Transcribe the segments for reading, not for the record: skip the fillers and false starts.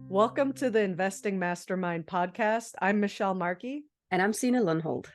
Welcome to the Investing Mastermind Podcast. I'm Michelle Markey. And I'm Sina Lundhold.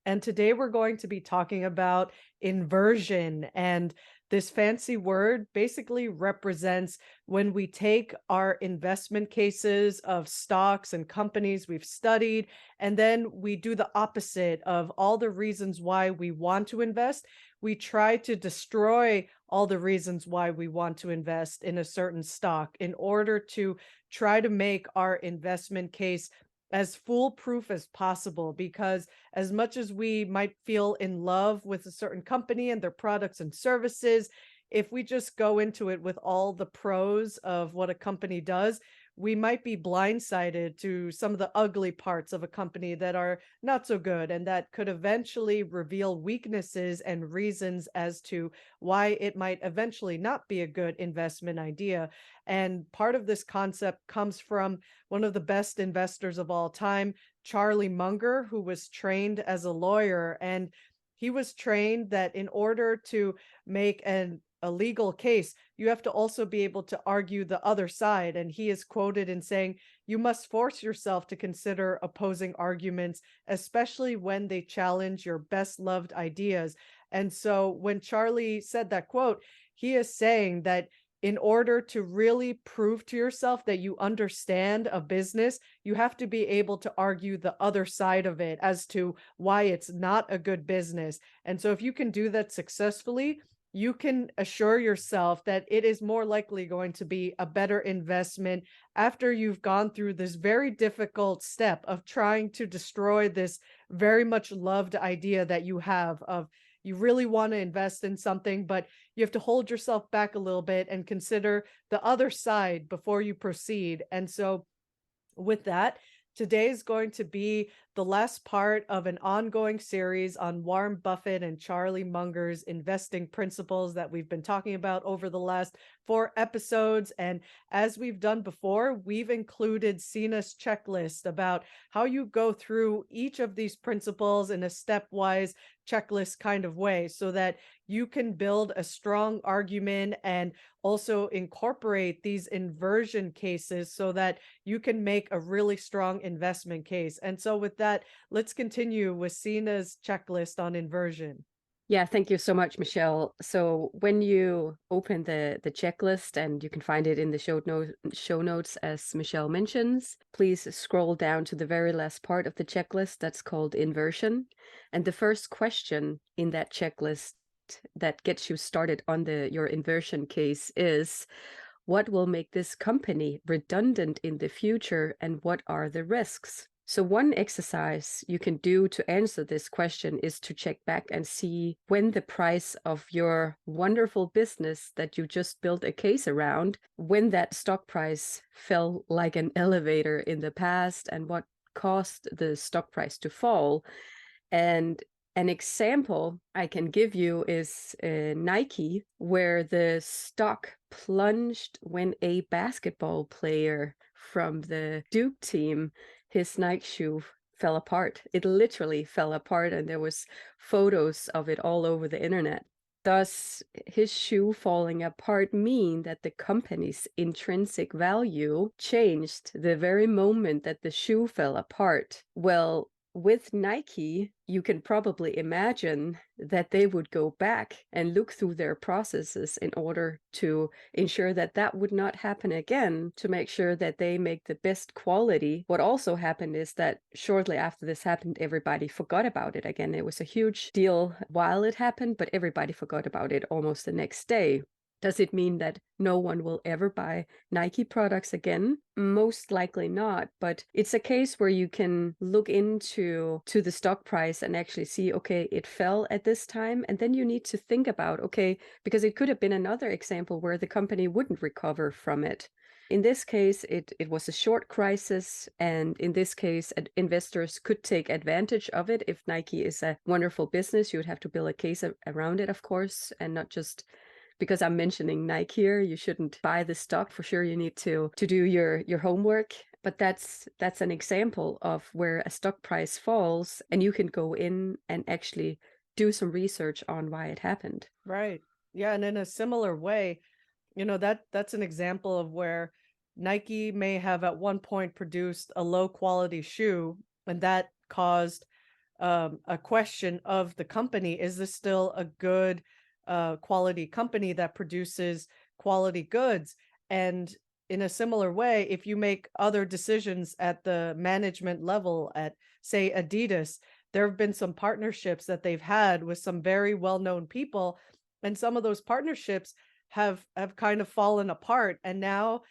And today we're going to be talking about inversion. And this fancy word basically represents when we take our investment cases of stocks and companies we've studied, and then we do the opposite of all the reasons why we want to invest. We try to destroy all the reasons why we want to invest in a certain stock in order to try to make our investment case as foolproof as possible, because as much as we might feel in love with a certain company and their products and services, if we just go into it with all the pros of what a company does, we might be blindsided to some of the ugly parts of a company that are not so good, and that could eventually reveal weaknesses and reasons as to why it might eventually not be a good investment idea. And part of this concept comes from one of the best investors of all time, Charlie Munger, who was trained as a lawyer. And he was trained that in order to make a legal case, you have to also be able to argue the other side. And he is quoted in saying, "You must force yourself to consider opposing arguments, especially when they challenge your best loved ideas." And so when Charlie said that quote, he is saying that in order to really prove to yourself that you understand a business, you have to be able to argue the other side of it as to why it's not a good business. And so if you can do that successfully, you can assure yourself that it is more likely going to be a better investment after you've gone through this very difficult step of trying to destroy this very much loved idea that you have of you really want to invest in something, but you have to hold yourself back a little bit and consider the other side before you proceed. And so with that, today is going to be the last part of an ongoing series on Warren Buffett and Charlie Munger's investing principles that we've been talking about over the last 4 episodes. And as we've done before, we've included Sina's checklist about how you go through each of these principles in a stepwise checklist kind of way so that you can build a strong argument and also incorporate these inversion cases so that you can make a really strong investment case. And so with that, let's continue with Sina's checklist on inversion. Yeah, thank you so much, Michelle. So when you open the checklist, and you can find it in the show notes, as Michelle mentions, please scroll down to the very last part of the checklist that's called inversion. And the first question in that checklist that gets you started on your inversion case is, what will make this company redundant in the future, and what are the risks? So one exercise you can do to answer this question is to check back and see when the price of your wonderful business that you just built a case around, when that stock price fell like an elevator in the past, and what caused the stock price to fall. And an example I can give you is Nike, where the stock plunged when a basketball player from the Duke team, his Nike shoe, fell apart. It literally fell apart, and there was photos of it all over the internet. Does his shoe falling apart mean that the company's intrinsic value changed the very moment that the shoe fell apart? Well, with Nike, you can probably imagine that they would go back and look through their processes in order to ensure that that would not happen again, to make sure that they make the best quality. What also happened is that shortly after this happened, everybody forgot about it again. It was a huge deal while it happened, but everybody forgot about it almost the next day. Does it mean that no one will ever buy Nike products again? Most likely not, but it's a case where you can look into the stock price and actually see, okay, it fell at this time. And then you need to think about, okay, because it could have been another example where the company wouldn't recover from it. In this case, it was a short crisis, and in this case, investors could take advantage of it. If Nike is a wonderful business, you would have to build a case around it, of course, and not just because I'm mentioning Nike here, you shouldn't buy the stock. For sure, you need to do your homework. But that's an example of where a stock price falls, and you can go in and actually do some research on why it happened. Right. Yeah. And in a similar way, that's an example of where Nike may have at one point produced a low quality shoe, and that caused a question of the company. Is this still a good quality company that produces quality goods? And in a similar way, if you make other decisions at the management level at, say, Adidas, there have been some partnerships that they've had with some very well-known people, and some of those partnerships have kind of fallen apart, and now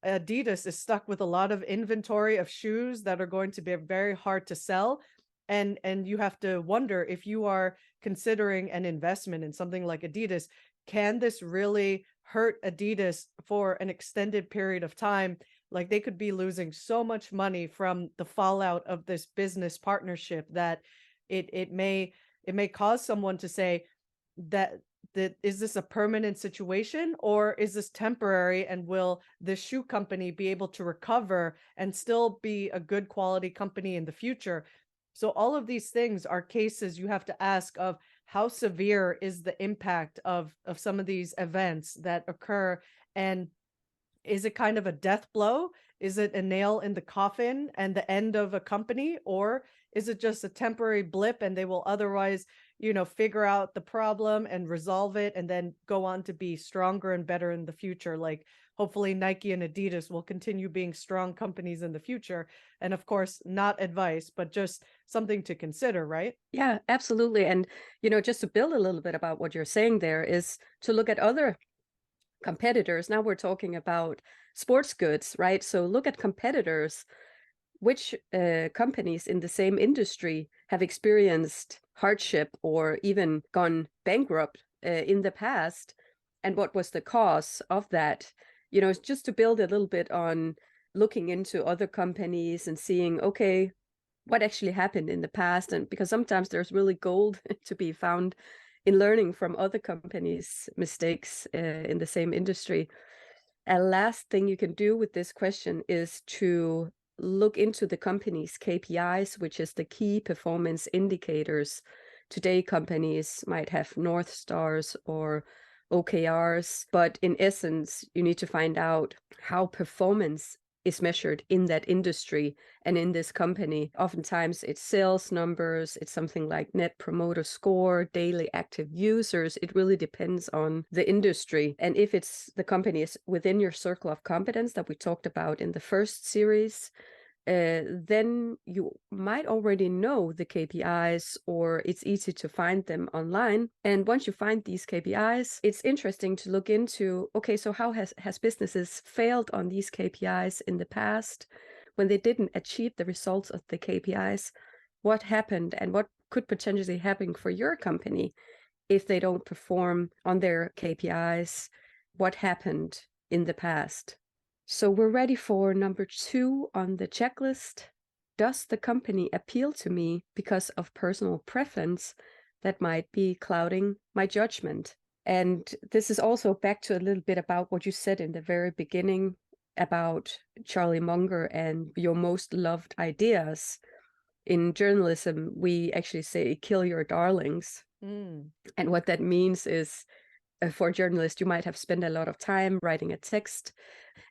Adidas is stuck with a lot of inventory of shoes that are going to be very hard to sell. And you have to wonder, if you are considering an investment in something like Adidas, can this really hurt Adidas for an extended period of time? Like, they could be losing so much money from the fallout of this business partnership that it may cause someone to say that is this a permanent situation, or is this temporary, and will this shoe company be able to recover and still be a good quality company in the future? So all of these things are cases you have to ask of, how severe is the impact of some of these events that occur, and is it kind of a death blow? Is it a nail in the coffin and the end of a company? Or is it just a temporary blip, and they will otherwise, figure out the problem and resolve it and then go on to be stronger and better in the future? Like, hopefully Nike and Adidas will continue being strong companies in the future. And of course, not advice, but just something to consider, right? Yeah, absolutely. And, just to build a little bit about what you're saying there, is to look at other competitors. Now we're talking about sports goods, right? So look at competitors. Which companies in the same industry have experienced hardship or even gone bankrupt in the past, and what was the cause of that? It's just to build a little bit on looking into other companies and seeing, okay, what actually happened in the past. And because sometimes there's really gold to be found in learning from other companies' mistakes in the same industry. A last thing you can do with this question is to look into the company's KPIs, which is the key performance indicators. Today, companies might have North Stars or OKRs, but in essence, you need to find out how performance is measured in that industry and in this company. Oftentimes it's sales numbers, it's something like net promoter score, daily active users. It really depends on the industry. And if it's the company is within your circle of competence that we talked about in the first series, then you might already know the KPIs, or it's easy to find them online. And once you find these KPIs, it's interesting to look into, okay, so how has businesses failed on these KPIs in the past when they didn't achieve the results of the KPIs? What happened, and what could potentially happen for your company if they don't perform on their KPIs? What happened in the past? So we're ready for number 2 on the checklist. Does the company appeal to me because of personal preference that might be clouding my judgment? And this is also back to a little bit about what you said in the very beginning about Charlie Munger and your most loved ideas. In journalism, we actually say kill your darlings. And what that means is, for a journalist, you might have spent a lot of time writing a text,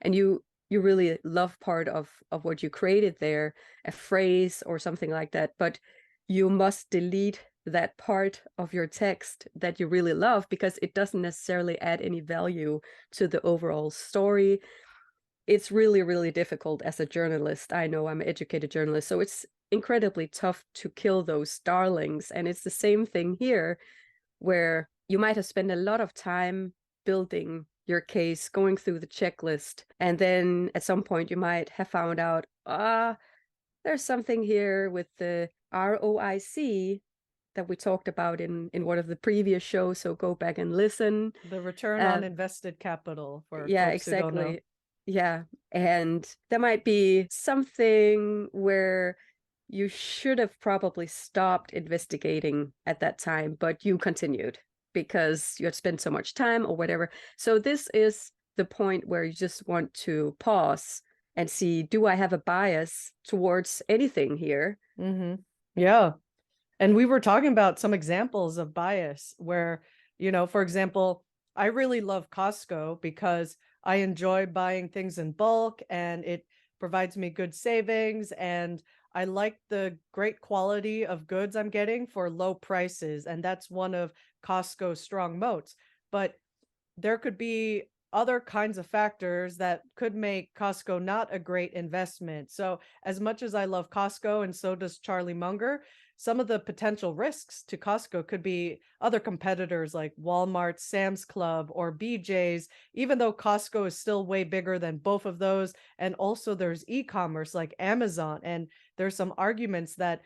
and you really love part of what you created there, a phrase or something like that, but you must delete that part of your text that you really love because it doesn't necessarily add any value to the overall story. It's really, really difficult as a journalist. I know I'm an educated journalist, so it's incredibly tough to kill those darlings. And it's the same thing here, where you might have spent a lot of time building your case, going through the checklist, and then at some point you might have found out, there's something here with the ROIC that we talked about in one of the previous shows, so go back and listen. The return on invested capital, for yeah, folks who don't know. exactly. Yeah, and there might be something where you should have probably stopped investigating at that time, but you continued because you had spent so much time or whatever. So this is the point where you just want to pause and see, do I have a bias towards anything here? Mm-hmm. Yeah. And we were talking about some examples of bias where, for example, I really love Costco because I enjoy buying things in bulk and it provides me good savings. And I like the great quality of goods I'm getting for low prices. And that's one of Costco's strong moats. But there could be other kinds of factors that could make Costco not a great investment. So, as much as I love Costco and so does Charlie Munger, some of the potential risks to Costco could be other competitors like Walmart, Sam's Club, or BJ's, even though Costco is still way bigger than both of those. And also, there's e commerce like Amazon. And there's some arguments that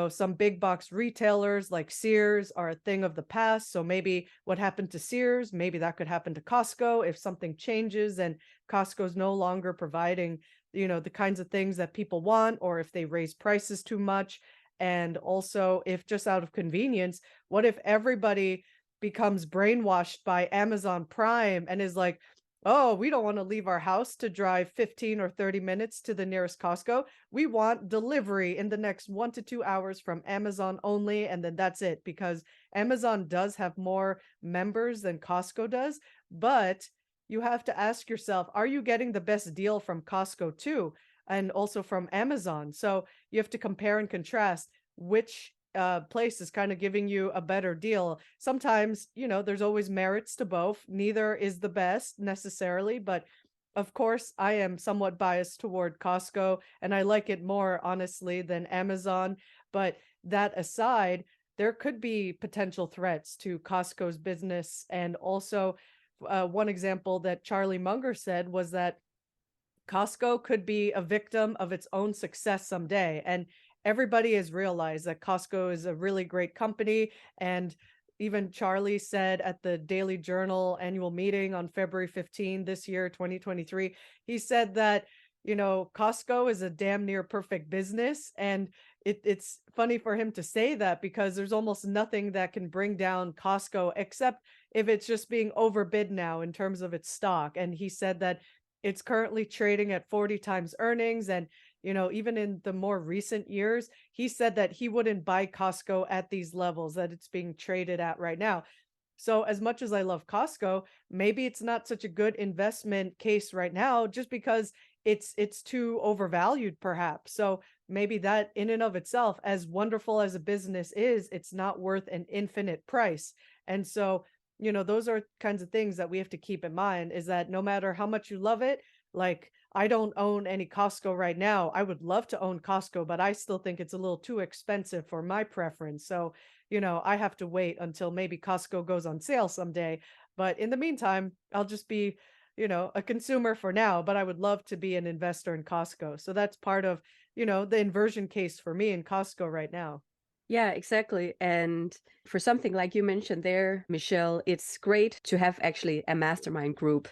some big box retailers like Sears are a thing of the past. So maybe what happened to Sears, maybe that could happen to Costco if something changes and Costco's no longer providing, the kinds of things that people want, or if they raise prices too much. And also, if just out of convenience, what if everybody becomes brainwashed by Amazon Prime and is like, oh, we don't want to leave our house to drive 15 or 30 minutes to the nearest Costco. We want delivery in the next 1 to 2 hours from Amazon only. And then that's it, because Amazon does have more members than Costco does. But you have to ask yourself, are you getting the best deal from Costco too? And also from Amazon. So you have to compare and contrast which place is kind of giving you a better deal. Sometimes, there's always merits to both. Neither is the best necessarily, but of course, I am somewhat biased toward Costco and I like it more, honestly, than Amazon. But that aside, there could be potential threats to Costco's business. And also, one example that Charlie Munger said was that Costco could be a victim of its own success someday. And everybody has realized that Costco is a really great company. And even Charlie said at the Daily Journal annual meeting on February 15 this year, 2023, he said that, Costco is a damn near perfect business. And it's funny for him to say that because there's almost nothing that can bring down Costco except if it's just being overbid now in terms of its stock. And he said that it's currently trading at 40 times earnings. And, even in the more recent years, he said that he wouldn't buy Costco at these levels that it's being traded at right now. So as much as I love Costco, maybe it's not such a good investment case right now just because it's too overvalued perhaps. So maybe that in and of itself, as wonderful as a business is, it's not worth an infinite price. And so those are kinds of things that we have to keep in mind, is that no matter how much you love it, like I don't own any Costco right now. I would love to own Costco, but I still think it's a little too expensive for my preference. So, I have to wait until maybe Costco goes on sale someday. But in the meantime, I'll just be, a consumer for now, but I would love to be an investor in Costco. So that's part of, the inversion case for me in Costco right now. Yeah, exactly. And for something like you mentioned there, Michelle, it's great to have actually a mastermind group,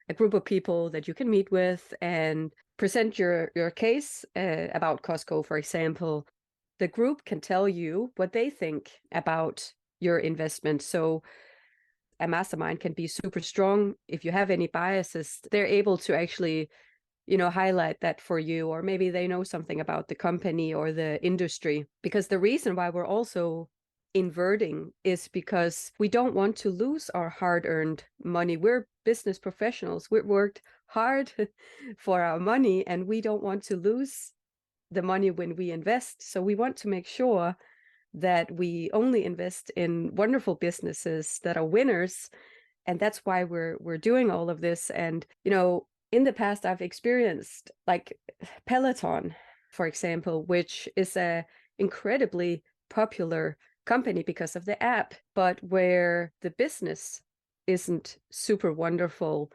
a group of people that you can meet with and present your case about Costco, for example. The group can tell you what they think about your investment. So a mastermind can be super strong. If you have any biases, they're able to actually highlight that for you, or maybe they know something about the company or the industry. Because the reason why we're also inverting is because we don't want to lose our hard-earned money. We're business professionals. We've worked hard for our money, and we don't want to lose the money when we invest. So we want to make sure that we only invest in wonderful businesses that are winners. And that's why we're doing all of this. And in the past, I've experienced like Peloton, for example, which is a incredibly popular company because of the app, but where the business isn't super wonderful.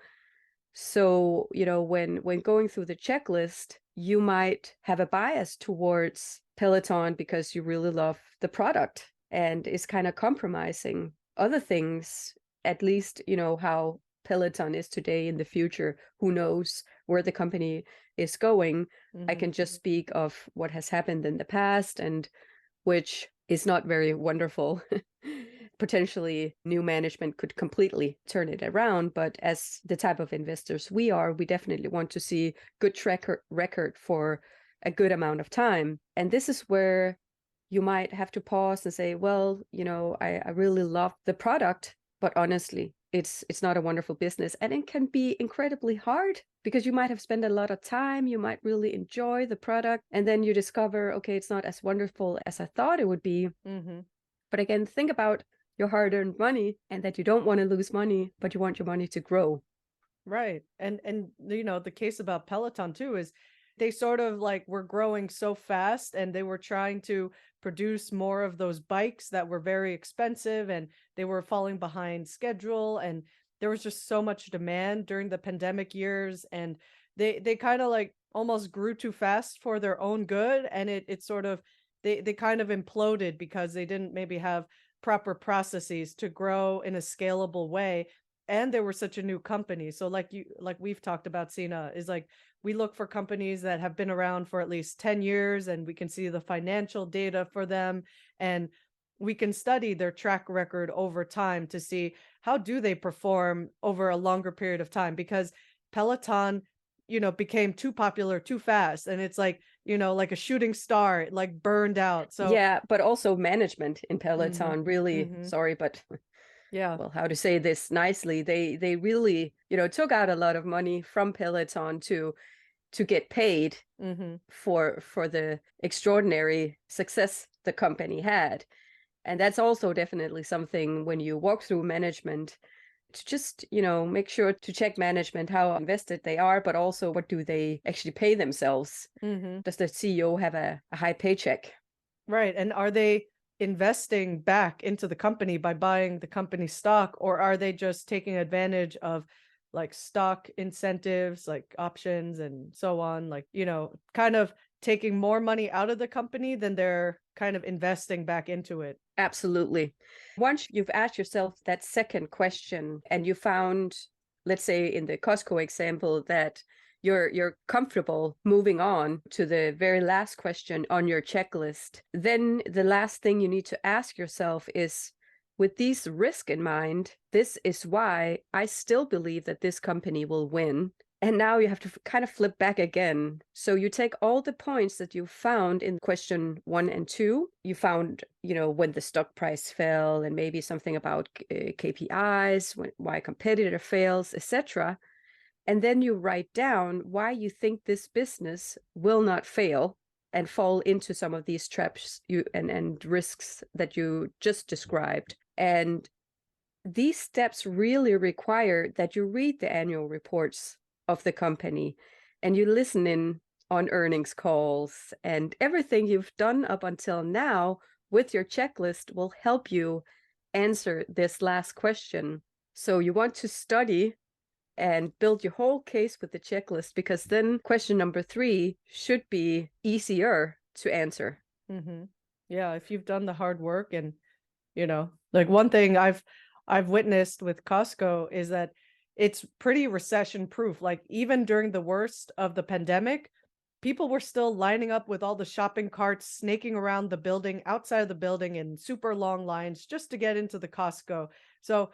So, when going through the checklist, you might have a bias towards Peloton because you really love the product and is kind of compromising other things, at least, how Peloton is today. In the future, who knows where the company is going. I can just speak of what has happened in the past, and which is not very wonderful. Potentially new management could completely turn it around, but as the type of investors we are, we definitely want to see good track record for a good amount of time. And this is where you might have to pause and say, well, I really love the product, but honestly, it's not a wonderful business. And it can be incredibly hard because you might have spent a lot of time, you might really enjoy the product, and then you discover, okay, it's not as wonderful as I thought it would be. Mm-hmm. But again, think about your hard-earned money and that you don't want to lose money, but you want your money to grow. Right. And the case about Peloton too is they sort of like were growing so fast and they were trying to produce more of those bikes that were very expensive and they were falling behind schedule, and there was just so much demand during the pandemic years, and they kind of like almost grew too fast for their own good, and it sort of they kind of imploded because they didn't maybe have proper processes to grow in a scalable way, and they were such a new company. So like we've talked about, Sina, is like we look for companies that have been around for at least 10 years and we can see the financial data for them, and we can study their track record over time to see how do they perform over a longer period of time, because Peloton became too popular too fast, and it's like like a shooting star, it like burned out. So Yeah, but also management in mhm, Peloton really, mhm, sorry, but yeah, well, how to say this nicely, they really, took out a lot of money from Peloton to get paid mhm, for the extraordinary success the company had. And that's also definitely something when you walk through management to just, make sure to check management, how invested they are, but also what do they actually pay themselves? mhm. Does the CEO have a high paycheck? Right. And are they investing back into the company by buying the company stock, or are they just taking advantage of like stock incentives, like options and so on, like, kind of taking more money out of the company than they're kind of investing back into it? Absolutely. Once you've asked yourself that second question and you found, let's say in the Costco example, that you're comfortable moving on to the very last question on your checklist, then the last thing you need to ask yourself is, with these risks in mind, this is why I still believe that this company will win. And now you have to kind of flip back again. So you take all the points that you found in question 1 and 2. You found, when the stock price fell and maybe something about KPIs, why a competitor fails, etc. And then you write down why you think this business will not fail and fall into some of these traps and risks that you just described. And these steps really require that you read the annual reports of the company and you listen in on earnings calls, and everything you've done up until now with your checklist will help you answer this last question. So you want to study and build your whole case with the checklist, because then question number 3 should be easier to answer. Mm-hmm. Yeah, if you've done the hard work, and like one thing I've witnessed with Costco is that it's pretty recession proof. Like even during the worst of the pandemic, people were still lining up with all the shopping carts, snaking around the building, outside of the building in super long lines just to get into the Costco. So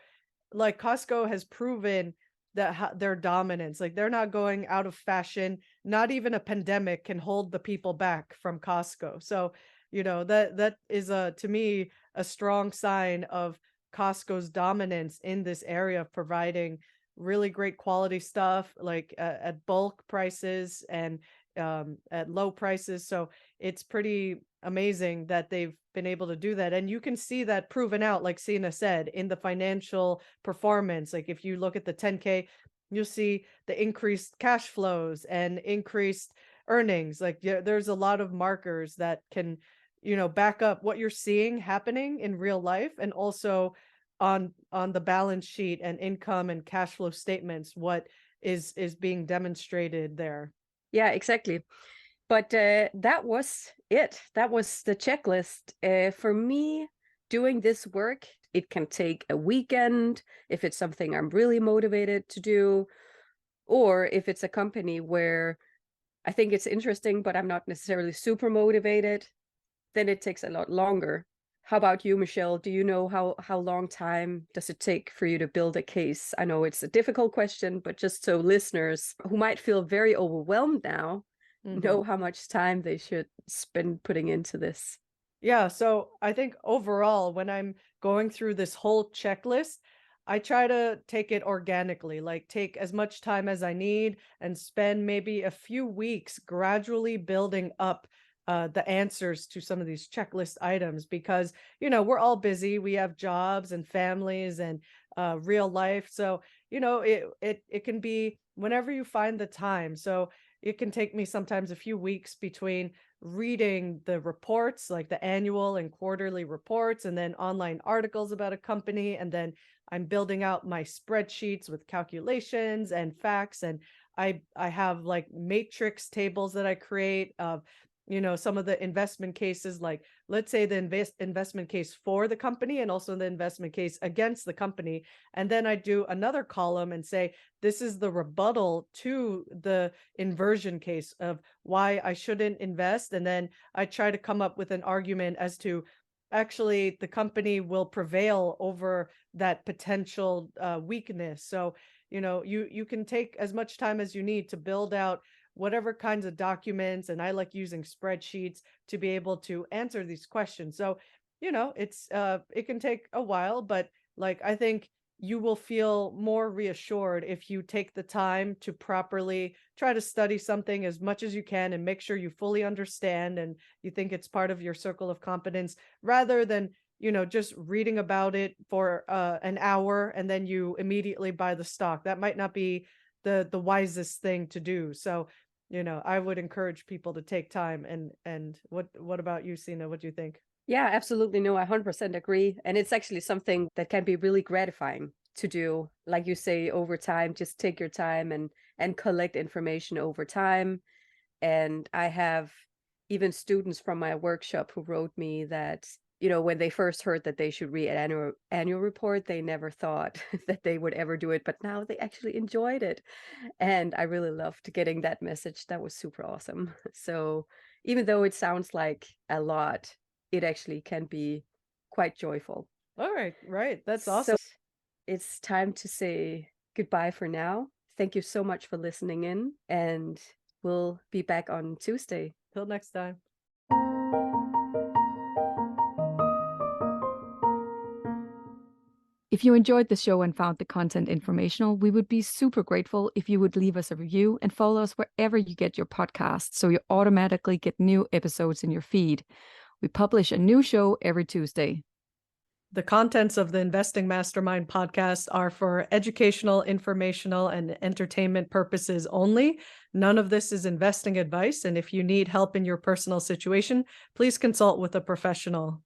like Costco has proven that their dominance, like they're not going out of fashion. Not even a pandemic can hold the people back from Costco. So, that is to me a strong sign of Costco's dominance in this area of providing really great quality stuff, like at bulk prices and at low prices. So it's pretty amazing that they've been able to do that. And you can see that proven out, like Sina said, in the financial performance. Like if you look at the 10K, you'll see the increased cash flows and increased earnings. Like there's a lot of markers that can, back up what you're seeing happening in real life, and also on the balance sheet and income and cash flow statements, what is being demonstrated there. Yeah, exactly. But that was it. That was the checklist. For me, doing this work, it can take a weekend if it's something I'm really motivated to do, or if it's a company where I think it's interesting, but I'm not necessarily super motivated, then it takes a lot longer. How about you, Michelle? Do you know how long time does it take for you to build a case? I know it's a difficult question, but just so listeners who might feel very overwhelmed now Mhm. know how much time they should spend putting into this. Yeah, so I think overall, when I'm going through this whole checklist, I try to take it organically, like take as much time as I need and spend maybe a few weeks gradually building up the answers to some of these checklist items because, we're all busy. We have jobs and families and real life. So, it can be whenever you find the time. So it can take me sometimes a few weeks between reading the reports, like the annual and quarterly reports, and then online articles about a company. And then I'm building out my spreadsheets with calculations and facts. And I have like matrix tables that I create of, some of the investment cases, like let's say the investment case for the company and also the investment case against the company. And then I do another column and say, this is the rebuttal to the inversion case of why I shouldn't invest. And then I try to come up with an argument as to actually the company will prevail over that potential weakness. So, you can take as much time as you need to build out whatever kinds of documents. And I like using spreadsheets to be able to answer these questions. So, it can take a while, but like I think you will feel more reassured if you take the time to properly try to study something as much as you can and make sure you fully understand and you think it's part of your circle of competence rather than, just reading about it for an hour and then you immediately buy the stock. That might not be the wisest thing to do. So, I would encourage people to take time. And what about you, Sina? What do you think? Yeah, absolutely. No, I 100% agree. And it's actually something that can be really gratifying to do. Like you say, over time, just take your time and collect information over time. And I have even students from my workshop who wrote me that, when they first heard that they should read an annual report, they never thought that they would ever do it, but now they actually enjoyed it. And I really loved getting that message. That was super awesome. So even though it sounds like a lot, it actually can be quite joyful. All right, right. That's So awesome. it's time to say goodbye for now. Thank you so much for listening in, and we'll be back on Tuesday. Till next time. If you enjoyed the show and found the content informational, we would be super grateful if you would leave us a review and follow us wherever you get your podcasts so you automatically get new episodes in your feed. We publish a new show every Tuesday. The contents of the Investing Mastermind podcast are for educational, informational, and entertainment purposes only. None of this is investing advice. And if you need help in your personal situation, please consult with a professional.